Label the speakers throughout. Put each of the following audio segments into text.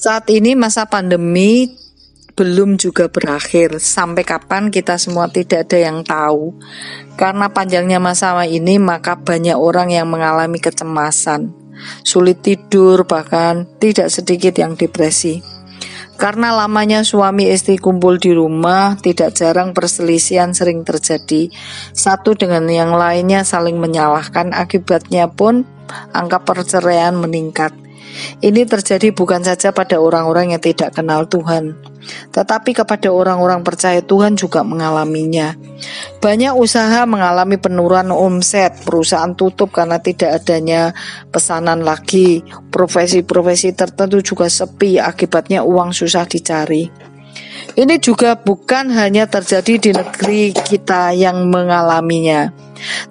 Speaker 1: Saat ini masa pandemi belum juga berakhir. Sampai kapan kita semua tidak ada yang tahu. Karena panjangnya masa ini, maka banyak orang yang mengalami kecemasan, sulit tidur, bahkan tidak sedikit yang depresi. Karena lamanya suami istri kumpul di rumah, tidak jarang perselisihan sering terjadi. Satu dengan yang lainnya saling menyalahkan, akibatnya pun angka perceraian meningkat. Ini terjadi bukan saja pada orang-orang yang tidak kenal Tuhan, tetapi kepada orang-orang percaya Tuhan juga mengalaminya. Banyak usaha mengalami penurunan omset, perusahaan tutup karena tidak adanya pesanan lagi. Profesi-profesi tertentu juga sepi, akibatnya uang susah dicari. Ini juga bukan hanya terjadi di negeri kita yang mengalaminya,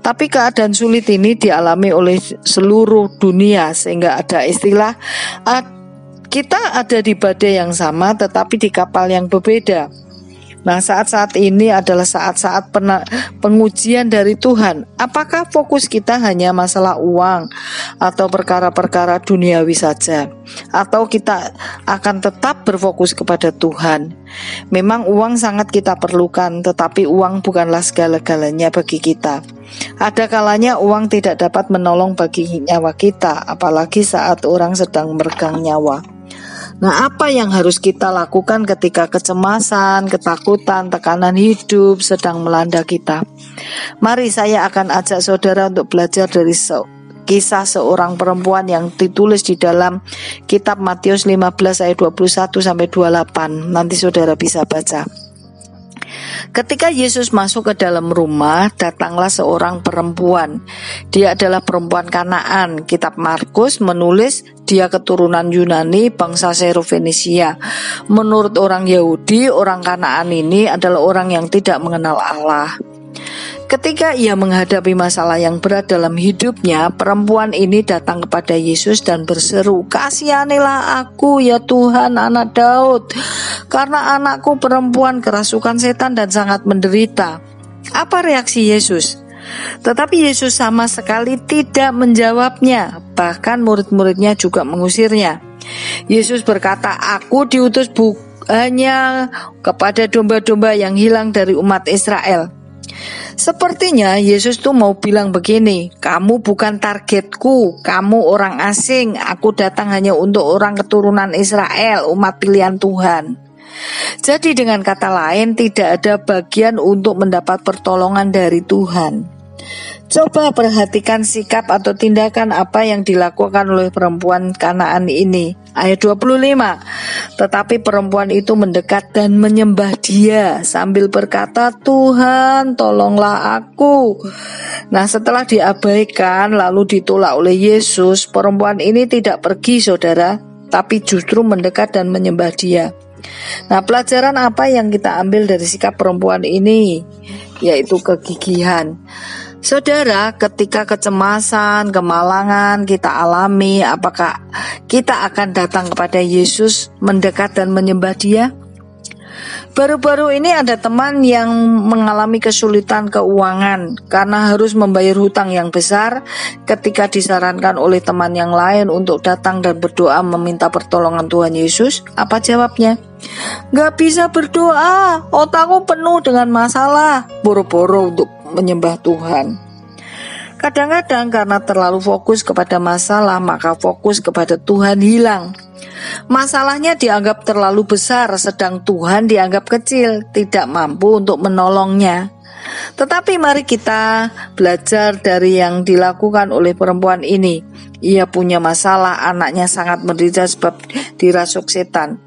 Speaker 1: tapi keadaan sulit ini dialami oleh seluruh dunia, sehingga ada istilah kita ada di badai yang sama tetapi di kapal yang berbeda. Nah, saat-saat ini adalah saat-saat pengujian dari Tuhan. Apakah fokus kita hanya masalah uang atau perkara-perkara duniawi saja, atau kita akan tetap berfokus kepada Tuhan? Memang uang sangat kita perlukan, tetapi uang bukanlah segala-galanya bagi kita. Ada kalanya uang tidak dapat menolong bagi nyawa kita, apalagi saat orang sedang meregang nyawa. Nah, apa yang harus kita lakukan ketika kecemasan, ketakutan, tekanan hidup sedang melanda kita? Mari saya akan ajak saudara untuk belajar dari kisah seorang perempuan yang ditulis di dalam kitab Matius 15 ayat 21 sampai 28. Nanti saudara bisa baca. Ketika Yesus masuk ke dalam rumah, datanglah seorang perempuan. Dia adalah perempuan Kanaan. Kitab Markus menulis dia keturunan Yunani, bangsa Serofenisia. Menurut orang Yahudi, orang Kanaan ini adalah orang yang tidak mengenal Allah. Ketika ia menghadapi masalah yang berat dalam hidupnya, perempuan ini datang kepada Yesus dan berseru, "Kasihanilah aku ya Tuhan, anak Daud, karena anakku perempuan kerasukan setan dan sangat menderita." Apa reaksi Yesus? Tetapi Yesus sama sekali tidak menjawabnya. Bahkan murid-muridnya juga mengusirnya. Yesus berkata, "Aku diutus hanya kepada domba-domba yang hilang dari umat Israel." Sepertinya Yesus tuh mau bilang begini, kamu bukan targetku, kamu orang asing, aku datang hanya untuk orang keturunan Israel, umat pilihan Tuhan. Jadi dengan kata lain, tidak ada bagian untuk mendapat pertolongan dari Tuhan. Coba perhatikan sikap atau tindakan apa yang dilakukan oleh perempuan Kanaan ini. Ayat 25. Tetapi perempuan itu mendekat dan menyembah dia sambil berkata, "Tuhan, tolonglah aku." Nah, setelah diabaikan lalu ditolak oleh Yesus, perempuan ini tidak pergi, saudara, tapi justru mendekat dan menyembah dia. Nah, pelajaran apa yang kita ambil dari sikap perempuan ini? Yaitu kegigihan. Saudara, ketika kecemasan, kemalangan kita alami, apakah kita akan datang kepada Yesus, mendekat dan menyembah Dia? Baru-baru ini ada teman yang mengalami kesulitan keuangan karena harus membayar hutang yang besar. Ketika disarankan oleh teman yang lain untuk datang dan berdoa meminta pertolongan Tuhan Yesus, apa jawabnya? "Gak bisa berdoa, otakku penuh dengan masalah." Boro-boro untuk menyembah Tuhan. Kadang-kadang karena terlalu fokus kepada masalah, maka fokus kepada Tuhan hilang. Masalahnya dianggap terlalu besar, sedang Tuhan dianggap kecil, tidak mampu untuk menolongnya. Tetapi mari kita belajar dari yang dilakukan oleh perempuan ini. Ia punya masalah, anaknya sangat menderita sebab dirasuk setan.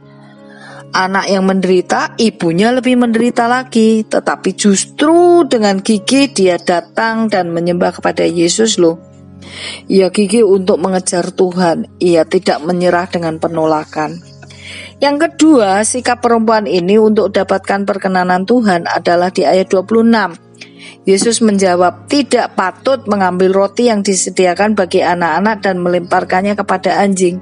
Speaker 1: Anak yang menderita, ibunya lebih menderita lagi. Tetapi justru dengan gigih dia datang dan menyembah kepada Yesus loh. Ia gigih untuk mengejar Tuhan. Ia tidak menyerah dengan penolakan. Yang kedua, sikap perempuan ini untuk dapatkan perkenanan Tuhan adalah di ayat 26. Yesus menjawab, "Tidak patut mengambil roti yang disediakan bagi anak-anak dan melemparkannya kepada anjing."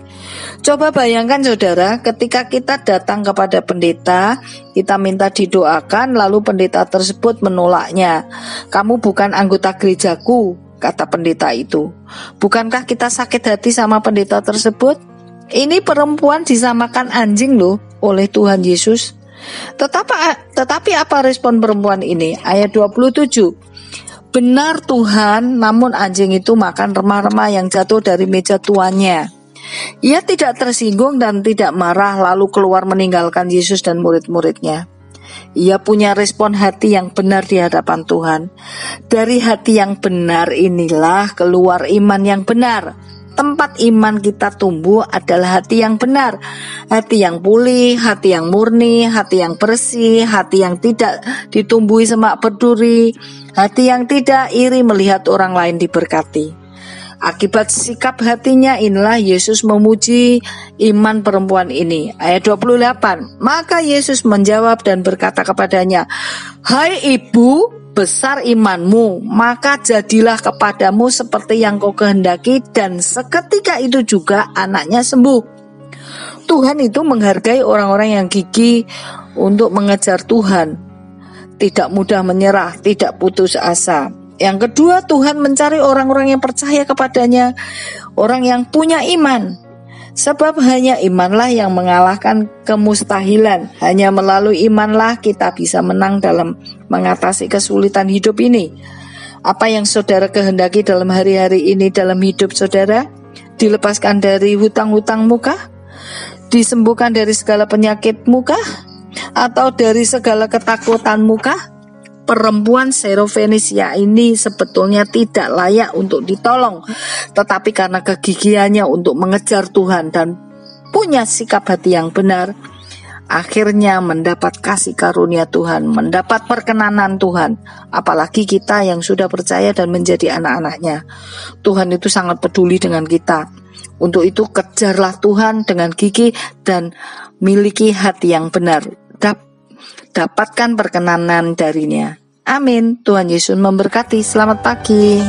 Speaker 1: Coba bayangkan saudara, ketika kita datang kepada pendeta, kita minta didoakan, lalu pendeta tersebut menolaknya. "Kamu bukan anggota gerejaku," kata pendeta itu. Bukankah kita sakit hati sama pendeta tersebut? Ini perempuan disamakan anjing loh oleh Tuhan Yesus. Tetapi apa respon perempuan ini? Ayat 27. Benar Tuhan, namun anjing itu makan remah-remah yang jatuh dari meja tuannya. Ia tidak tersinggung dan tidak marah lalu keluar meninggalkan Yesus dan murid-muridnya. Ia punya respon hati yang benar di hadapan Tuhan. Dari hati yang benar inilah keluar iman yang benar. Tempat iman kita tumbuh adalah hati yang benar, hati yang pulih, hati yang murni, hati yang bersih, hati yang tidak ditumbuhi semak berduri, hati yang tidak iri melihat orang lain diberkati. Akibat sikap hatinya inilah Yesus memuji iman perempuan ini. Ayat 28. Maka Yesus menjawab dan berkata kepadanya, "Hai ibu, besar imanmu, maka jadilah kepadamu seperti yang kau kehendaki." Dan seketika itu juga anaknya sembuh. Tuhan itu menghargai orang-orang yang gigih untuk mengejar Tuhan, tidak mudah menyerah, tidak putus asa. Yang kedua, Tuhan mencari orang-orang yang percaya kepadanya, orang yang punya iman. Sebab hanya imanlah yang mengalahkan kemustahilan. Hanya melalui imanlah kita bisa menang dalam mengatasi kesulitan hidup ini. Apa yang saudara kehendaki dalam hari-hari ini dalam hidup saudara? Dilepaskan dari hutang-hutangmu kah? Disembuhkan dari segala penyakitmu kah? Atau dari segala ketakutanmu kah? Perempuan Syarofenisia ini sebetulnya tidak layak untuk ditolong, tetapi karena kegigihannya untuk mengejar Tuhan dan punya sikap hati yang benar, akhirnya mendapat kasih karunia Tuhan, mendapat perkenanan Tuhan. Apalagi kita yang sudah percaya dan menjadi anak-anaknya. Tuhan itu sangat peduli dengan kita. Untuk itu kejarlah Tuhan dengan gigih dan miliki hati yang benar. Dapatkan perkenanan darinya. Amin. Tuhan Yesus memberkati. Selamat pagi.